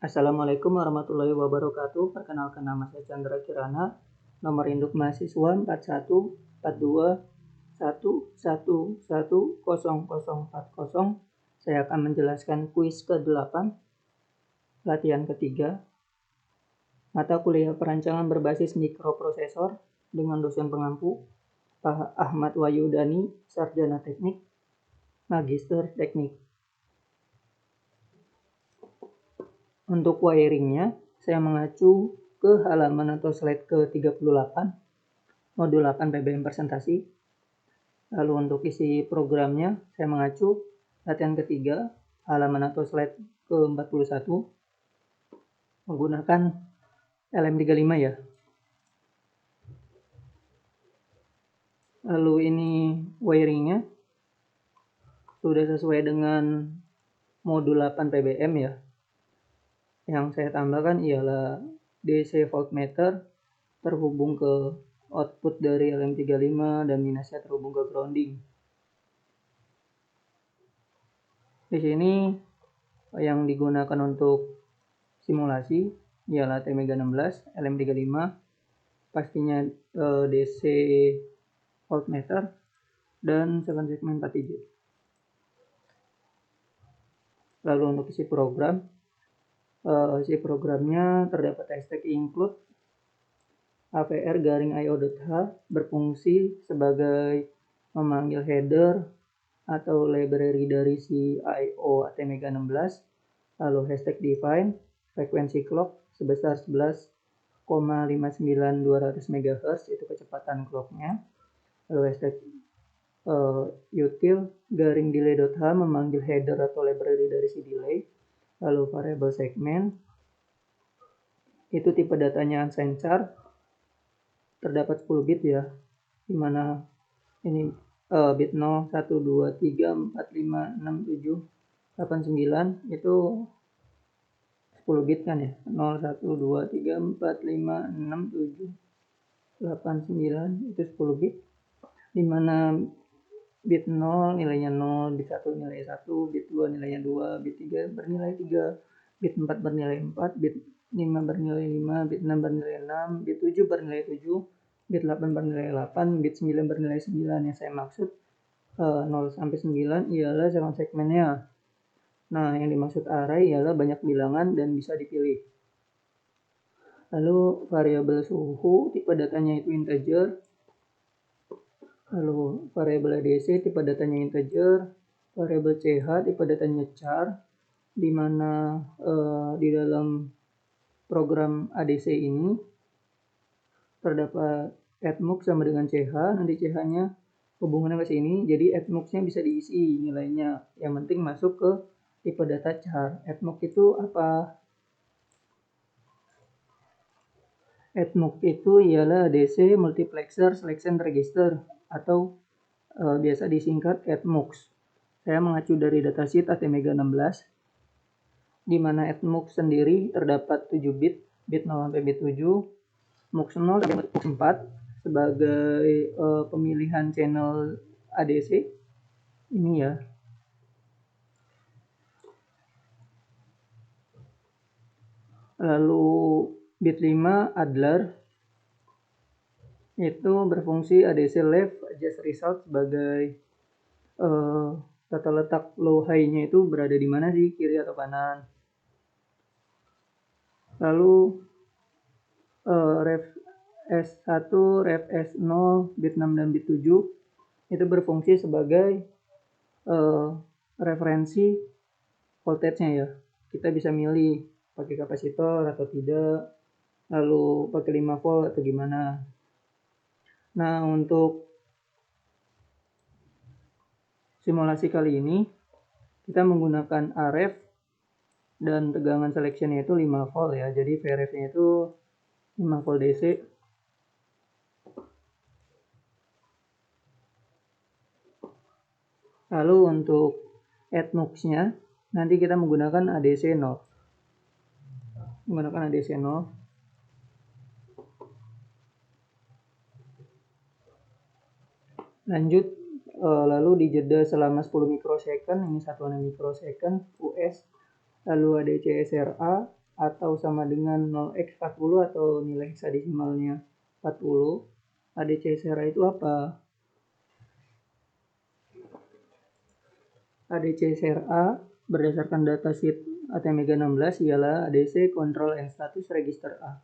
Assalamualaikum warahmatullahi wabarakatuh. Perkenalkan, nama saya Chandra Kirana. Nomor induk mahasiswa 414211110040. Saya akan menjelaskan kuis ke-8, latihan ketiga, mata kuliah perancangan berbasis mikroprosesor dengan dosen pengampu Pak Ahmad Wahyudani, Sarjana Teknik, Magister Teknik. Untuk wiringnya, saya mengacu ke halaman atau slide ke-38, modul 8 PBM presentasi. Lalu untuk isi programnya, saya mengacu latihan ketiga, halaman atau slide ke-41, menggunakan LM35 ya. Lalu ini wiringnya sudah sesuai dengan modul 8 PBM ya. Yang saya tambahkan ialah DC voltmeter terhubung ke output dari LM35 dan minusnya terhubung ke grounding. Di sini yang digunakan untuk simulasi ialah T-Mega16, LM35, pastinya DC voltmeter dan 7 segmen 4 digit. Lalu untuk isi programnya terdapat hashtag include AVR garing io.h berfungsi sebagai memanggil header atau library dari si IO T-Mega16. Lalu hashtag define frekuensi clock sebesar 11,59200 MHz, itu kecepatan clocknya. Lalu hashtag util garing delay.h memanggil header atau library dari si delay. Lalu variable segmen, itu tipe datanya unsigned char, terdapat 10 bit ya, dimana ini bit 0, 1, 2, 3, 4, 5, 6, 7, 8, 9 itu 10 bit kan ya, 0, 1, 2, 3, 4, 5, 6, 7, 8, 9 itu 10 bit, dimana bit 0 nilainya 0, bit 1 nilainya 1, bit 2 nilainya 2, bit 3 bernilai 3, bit 4 bernilai 4, bit 5 bernilai 5, bit 6 bernilai 6, bit 7 bernilai 7, bit 8 bernilai 8, bit 9 bernilai 9. Yang saya maksud 0 sampai 9 ialah segmennya. Nah, yang dimaksud array ialah banyak bilangan dan bisa dipilih. Lalu variabel suhu, tipe datanya itu integer. Lalu variabel ADC, tipe datanya integer. Variabel CH, tipe datanya char, di mana di dalam program ADC ini terdapat addMux sama dengan CH. Nanti CH-nya hubungannya ke sini, jadi addMux-nya bisa diisi nilainya. Yang penting masuk ke tipe data char. AddMux itu apa? AddMux itu ialah ADC multiplexer selection register atau biasa disingkat addMux. Saya mengacu dari datasheet ATmega16, di mana addMux sendiri terdapat 7 bit, bit 0 sampai bit 7, mux 0 sampai mux 4 sebagai pemilihan channel ADC. Ini ya. Lalu bit 5 Adler itu berfungsi ADC left adjust result sebagai tata letak low high-nya itu berada di mana sih, kiri atau kanan. Lalu ref S1, ref S0, bit 6 dan bit 7 itu berfungsi sebagai referensi voltage-nya ya. Kita bisa milih pakai kapasitor atau tidak, lalu pakai 5 volt atau gimana. Nah, untuk simulasi kali ini kita menggunakan RF dan tegangan selection-nya itu 5 volt ya. Jadi VRF-nya itu 5 volt DC. Lalu untuk addMux-nya nanti kita menggunakan ADC 0. Menggunakan ADC 0. Lanjut, lalu dijeda selama 10 mikrosecond, ini satuannya mikrosecond, US. Lalu ADC SRA atau sama dengan 0x40 atau nilai heksadesimalnya 40, ADC SRA itu apa? ADC SRA berdasarkan datasheet ATmega 16 ialah ADC Control and Status Register A.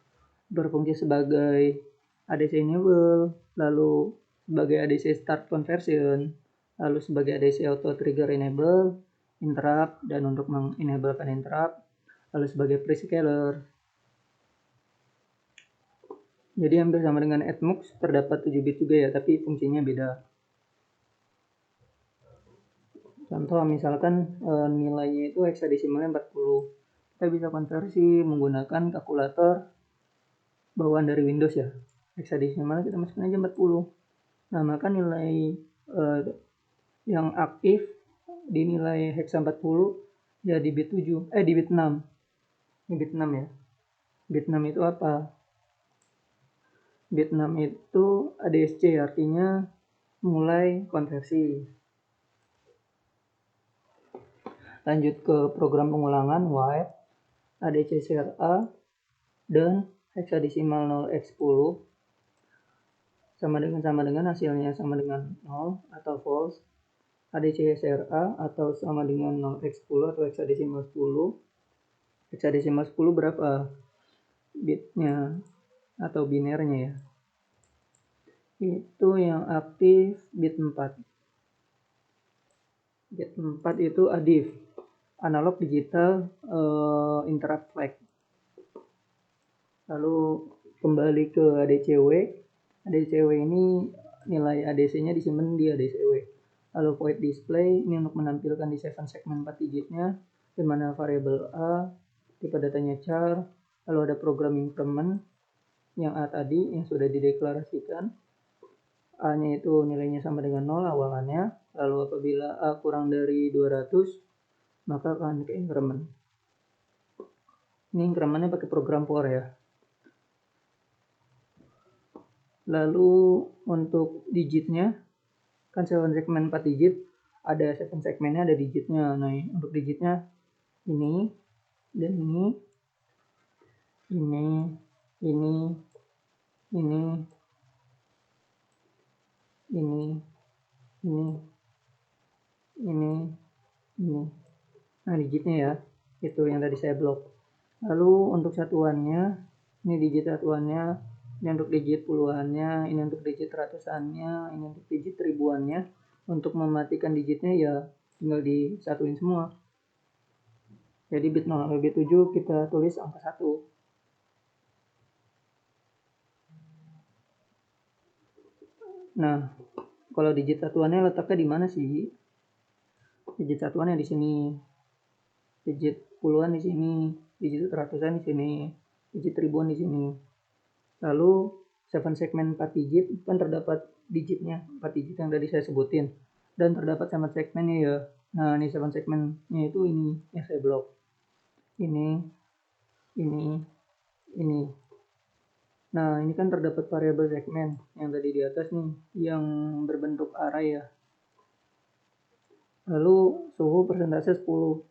Berfungsi sebagai ADC Enable, lalu sebagai ADC Start Conversion, lalu sebagai ADC Auto Trigger Enable, Interrupt, dan untuk mengenablekan Interrupt, lalu sebagai Prescaler. Jadi hampir sama dengan AdMux, terdapat 7 bit juga ya, tapi fungsinya beda. Contoh misalkan nilainya itu heksadesimalnya 40. Kita bisa konversi menggunakan kalkulator bawaan dari Windows ya. Heksadesimalnya kita masukkan aja 40. Nah, maka nilai yang aktif di nilai heksa 40 ya di bit 7, di bit 6. Ini bit 6 ya. Bit 6 itu apa? Bit 6 itu ADSC, artinya mulai konversi. Lanjut ke program pengulangan while ADC SRA dan heksadesimal 0x10 sama dengan hasilnya sama dengan 0 atau false. ADC SRA atau sama dengan 0x10 atau heksadesimal 10. Heksadesimal 10 berapa bitnya atau binernya ya? Itu yang aktif bit 4. Bit 4 itu ADIF, analog digital interrupt flag. Lalu kembali ke ADCW. ADCW ini nilai ADC-nya disimpan di ADCW. Lalu void display ini untuk menampilkan di 7 segmen 4 digitnya, di mana variabel A, tipe datanya char, lalu ada program increment yang A tadi yang sudah dideklarasikan. A-nya itu nilainya sama dengan 0 awalannya, lalu apabila A kurang dari 200 maka akan ke increment. Ini incrementnya pakai program for ya. Lalu untuk digitnya kan 7 segmen 4 digit, ada 7 segmennya ada digitnya. Nah, untuk digitnya ini dan ini nah digitnya ya, itu yang tadi saya blok. Lalu untuk satuannya, ini digit satuannya, ini untuk digit puluhannya, ini untuk digit ratusannya, ini untuk digit ribuannya. Untuk mematikan digitnya ya tinggal disatuin semua. Jadi bit 0 sampai bit 7 kita tulis angka 1. Nah, kalau digit satuannya letaknya di mana sih? Digit satuannya di sini. Digit puluhan di sini, digit ratusan di sini, digit ribuan di sini. Lalu 7 segmen 4 digit kan terdapat digitnya 4 digit yang tadi saya sebutin, dan terdapat 7 segmennya ya. Nah, ini 7 segmennya itu ini yang saya blok. Ini. Nah, ini kan terdapat variabel segmen yang tadi di atas nih, yang berbentuk array ya. Lalu suhu persentase 10.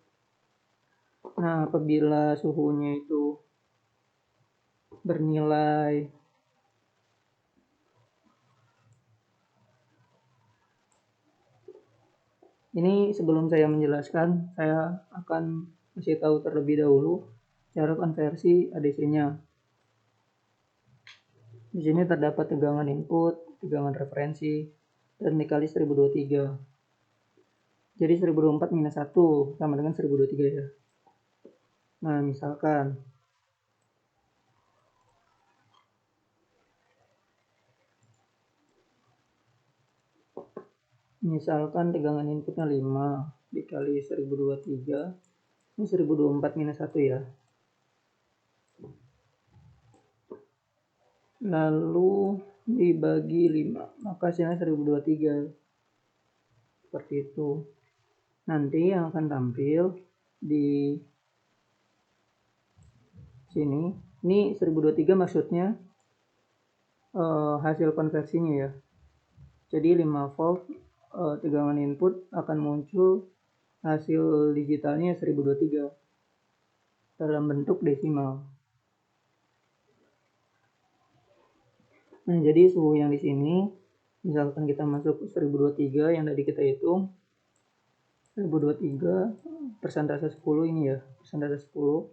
Nah, apabila suhunya itu bernilai ini, sebelum saya menjelaskan, saya akan kasih tahu terlebih dahulu cara konversi ADC-nya. Di sini terdapat tegangan input, tegangan referensi, dan dikali 1023. Jadi 1024 minus 1 sama dengan 1023 ya. Nah, misalkan tegangan inputnya 5 dikali 1023, ini 1024 minus 1 ya. Lalu dibagi 5, maka hasilnya 1023. Seperti itu. Nanti yang akan tampil di sini, ini 1023 maksudnya hasil konversinya ya. Jadi 5 volt tegangan input akan muncul hasil digitalnya 1023. dalam bentuk desimal. Nah, jadi suhu yang di sini, misalkan kita masuk 1023 yang tadi kita hitung, 1023 persentase 10 ini ya, persentase 10,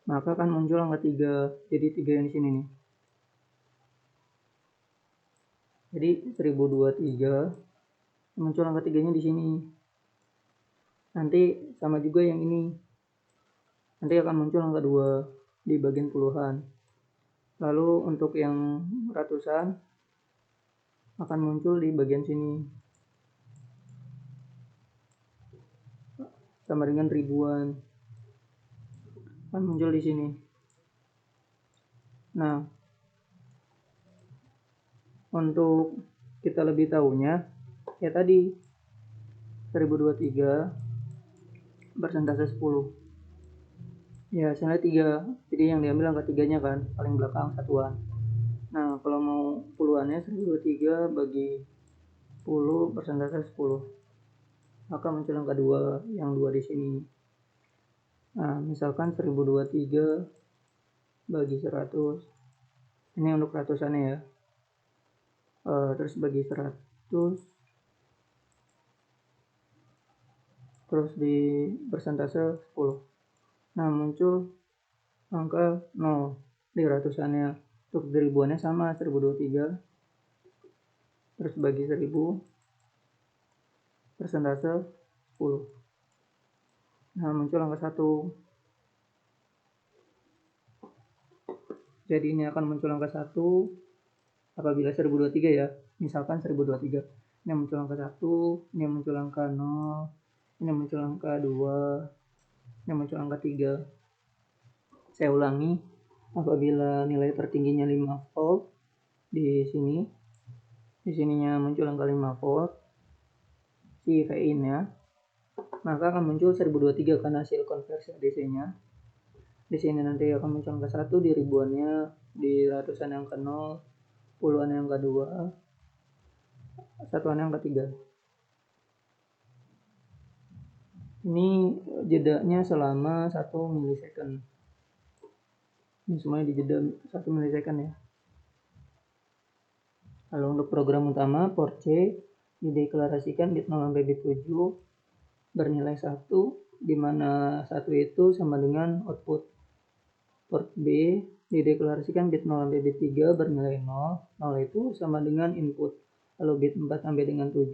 maka akan muncul angka 3, jadi 3 yang di sini nih. Jadi 1023 muncul angka 3-nya di sini. Nanti sama juga yang ini. Nanti akan muncul angka 2 di bagian puluhan. Lalu untuk yang ratusan akan muncul di bagian sini. Sama dengan ribuan. Akan muncul di sini. Nah, untuk kita lebih tahunya, ya tadi 1023 persentase 10. Ya, hasilnya 3. Jadi yang diambil angka 3-nya kan, paling belakang satuan. Nah, kalau mau puluhannya 1023 bagi 10 persentase 10. Maka muncul angka 2, yang 2 di sini. Nah, misalkan 1023 bagi 100. Ini untuk ratusannya ya. Terus bagi 100. Terus di persentase 10. Nah, muncul angka 0 di ratusannya. Untuk ribuannya sama, 1023. Terus bagi 1000. Persentase 10. Nah, muncul angka 1. Jadi ini akan muncul angka 1 apabila 1023 ya. Misalkan 1023. Ini muncul angka 1, ini muncul angka 0, ini muncul angka 2, ini muncul angka 3. Saya ulangi, apabila nilai tertingginya 5 volt di sini, di sininya muncul angka 5 volt, si Vin-nya, maka akan muncul 1023 karena hasil konversi DC-nya. Di sini nanti akan muncul angka 1 di ribuannya, di ratusan angka 0, puluhan angka 2, satuan angka 3. Ini jedanya selama 1 milisecond. Ini semuanya di jeda 1 milisecond ya. Lalu untuk program utama, port C dideklarasikan bit 0 sampai bit 7 bernilai 1, di mana 1 itu sama dengan output. Port B dideklarasikan bit 0 sampai bit 3 bernilai 0, 0 itu sama dengan input. Lalu bit 4 sampai dengan 7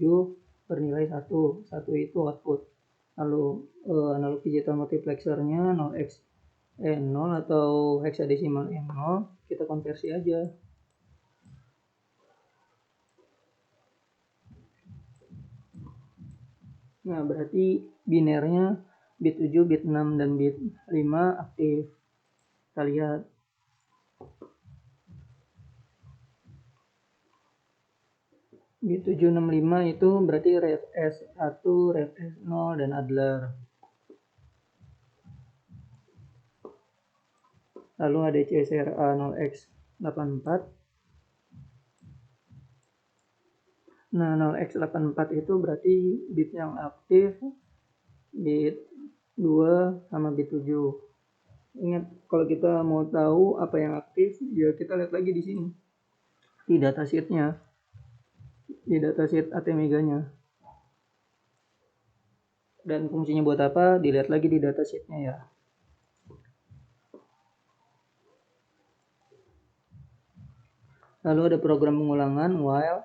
bernilai 1, 1 itu output. Lalu analog digital multiplexernya 0 atau hexadesimal M0, kita konversi aja. Nah, berarti binernya bit 7, bit 6, dan bit 5 aktif. Kita lihat. Bit 765 itu berarti ref S1, ref S0, dan adler. Lalu ada CSRA 0x84. Nah, 0x84 itu berarti bit yang aktif bit 2 sama bit 7. Ingat, kalau kita mau tahu apa yang aktif, ya kita lihat lagi di sini. Di datasheetnya. Di datasheet ATmega-nya. Dan fungsinya buat apa? Dilihat lagi di datasheetnya ya. Lalu ada program pengulangan while,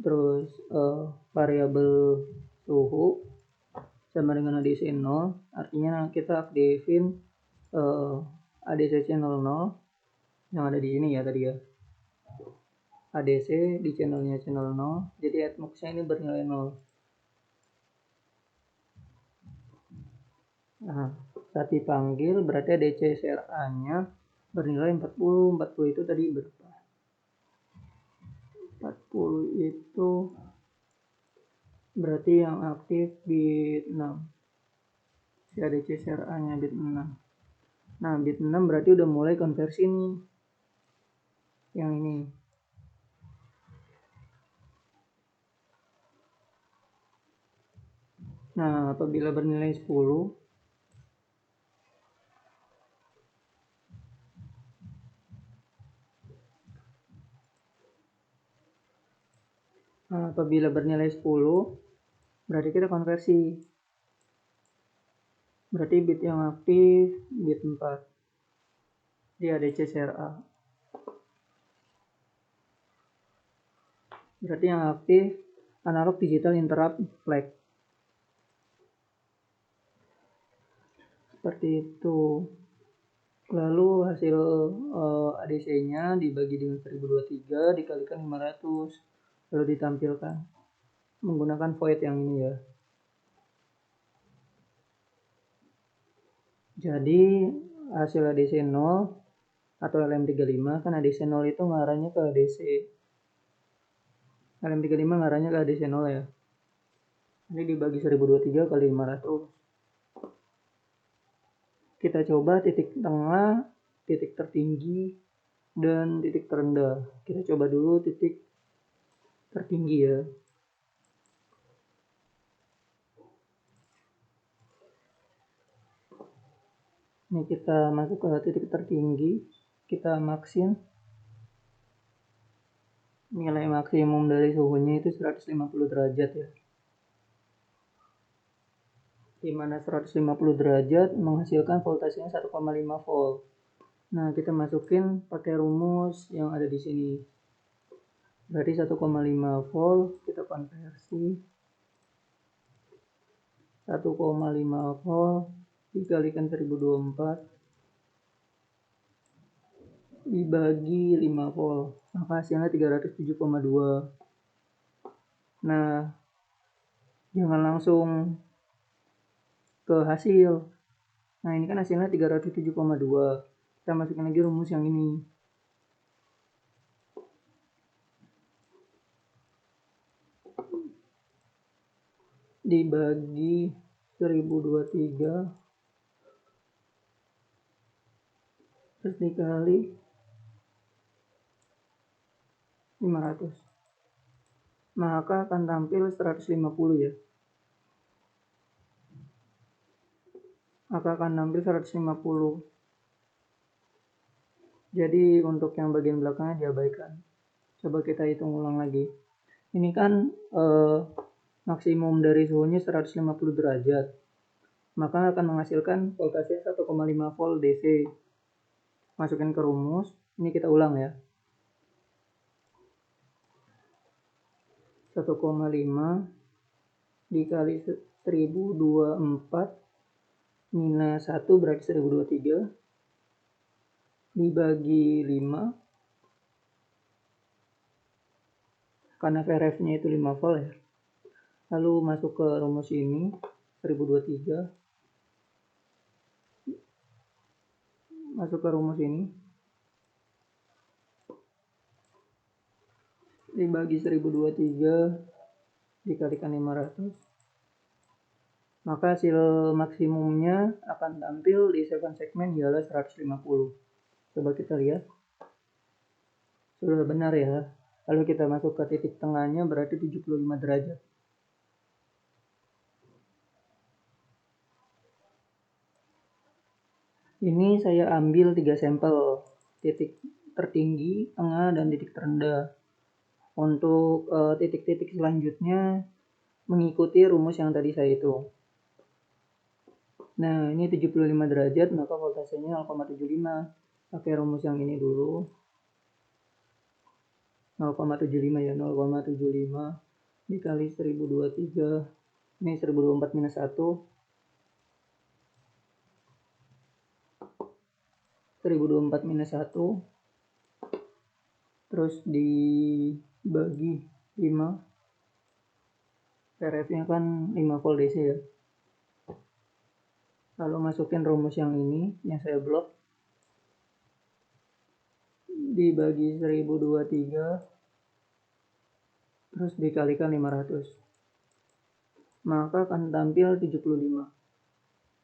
terus variabel suhu sama dengan ADC 0, artinya kita aktifin ADC 00 yang ada di sini ya tadi ya. ADC di channelnya channel 0, jadi atmosnya ini bernilai 0. Nah, saat dipanggil berarti ADC CRA-nya bernilai 40. 40 itu tadi berapa? 40 itu berarti yang aktif bit 6. Si ADC CRA-nya bit 6. Nah, bit 6 berarti udah mulai konversi nih. Yang ini. Nah, apabila bernilai 10, berarti kita konversi. Berarti bit yang aktif bit 4 di ADC CRA. Berarti yang aktif analog digital interrupt flag. Seperti itu. Lalu hasil ADC-nya dibagi dengan 1023 dikalikan 500. Lalu ditampilkan menggunakan void yang ini ya. Jadi hasil ADC 0 atau LM35 kan ADC 0 itu ngarahnya ke ADC. LM35 ngarahnya ke ADC 0 ya. Ini dibagi 1023 kali 500. Kita coba titik tengah, titik tertinggi, dan titik terendah. Kita coba dulu titik tertinggi ya. Ini kita masuk ke titik tertinggi, kita maksin. Nilai maksimum dari suhunya itu 150 derajat ya. Di mana 150 derajat menghasilkan voltasenya 1,5 volt. Nah, kita masukin pakai rumus yang ada di sini. Berarti 1,5 volt kita konversi 1,5 volt dikalikan 1024 dibagi 5 volt, maka hasilnya 307,2. Nah, jangan langsung ke hasil. Nah, ini kan hasilnya 307,2. Kita masukin lagi rumus yang ini. Dibagi 1023 terus dikali 500, maka akan tampil 150 ya. Maka akan tampil 150. Jadi untuk yang bagian belakangnya diabaikan. Coba kita hitung ulang lagi. Ini kan maksimum dari suhunya 150 derajat. Maka akan menghasilkan voltase 1,5 volt DC. Masukin ke rumus. Ini kita ulang ya. 1,5 dikali 1024 minus 1 berarti 1023 dibagi 5 karena VRF-nya itu 5 volt ya. Lalu masuk ke rumus ini 1023, masuk ke rumus ini dibagi 1023 dikalikan 500, maka hasil maksimumnya akan tampil di 7 segmen ialah 150. Coba kita lihat. Sudah benar ya. Lalu kita masuk ke titik tengahnya berarti 75 derajat. Ini saya ambil 3 sampel, titik tertinggi, tengah, dan titik terendah. Untuk titik-titik selanjutnya mengikuti rumus yang tadi saya hitung. Nah, ini 75 derajat, maka voltasenya 0,75. Pakai rumus yang ini dulu. 0,75 ya, 0,75 dikali 1023. Ini 1024 minus 1. 1024 minus 1. Terus dibagi 5. RF-nya kan 5 volt DC ya. Lalu masukin rumus yang ini, yang saya blok. Dibagi 1023. Terus dikalikan 500. Maka akan tampil 75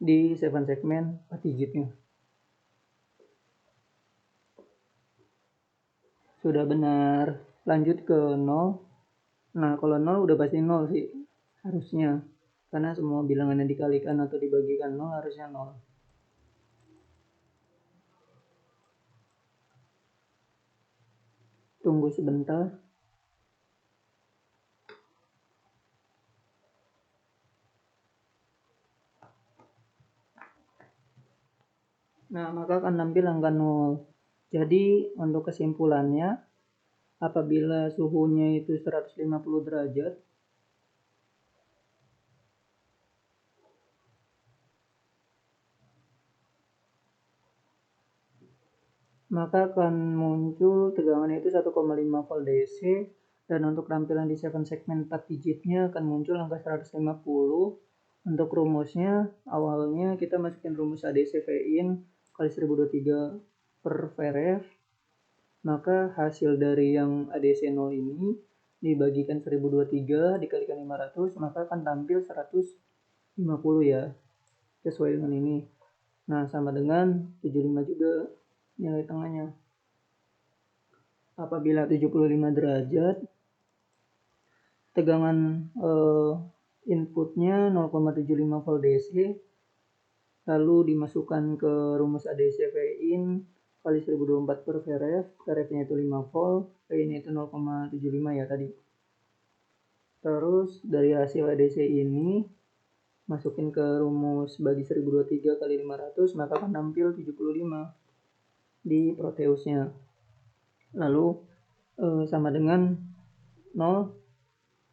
di 7 segmen 4 digitnya. Sudah benar. Lanjut ke 0. Nah, kalau 0 udah pasti 0 sih harusnya. karena semua bilangan yang dikalikan atau dibagikan 0 harusnya 0. Tunggu sebentar. Nah, maka akan tampil angka 0. Jadi, untuk kesimpulannya, apabila suhunya itu 150 derajat, maka akan muncul tegangan itu 1,5 volt DC, dan untuk tampilan di 7 segmen 4 digitnya akan muncul angka 150. Untuk rumusnya, awalnya kita masukin rumus ADC V in kali 1023 per Vref, maka hasil dari yang ADC 0 ini dibagikan 1023 dikalikan 500, maka akan tampil 150 ya, sesuai dengan ini. Nah, sama dengan 75 juga nilai tengahnya. Apabila 75 derajat, tegangan inputnya 0,75 volt DC, lalu dimasukkan ke rumus ADC V in kali 1024 per Vref, Vrefnya itu 5 volt, V in itu 0,75 ya tadi. Terus dari hasil ADC ini masukin ke rumus bagi 1023 kali 500, maka akan tampil 75 di Proteusnya. Lalu sama dengan 0.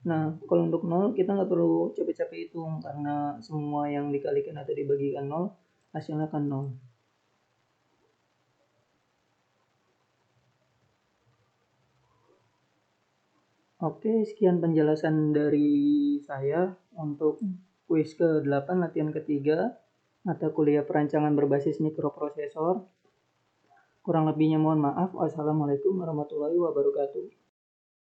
Nah, kalau untuk 0 kita nggak perlu capek-capek hitung, karena semua yang dikalikan atau dibagikan 0 hasilnya akan 0. Oke, sekian penjelasan dari saya untuk kuis ke-8 latihan ketiga mata kuliah perancangan berbasis mikroprosesor. Kurang lebihnya mohon maaf. Wassalamualaikum warahmatullahi wabarakatuh.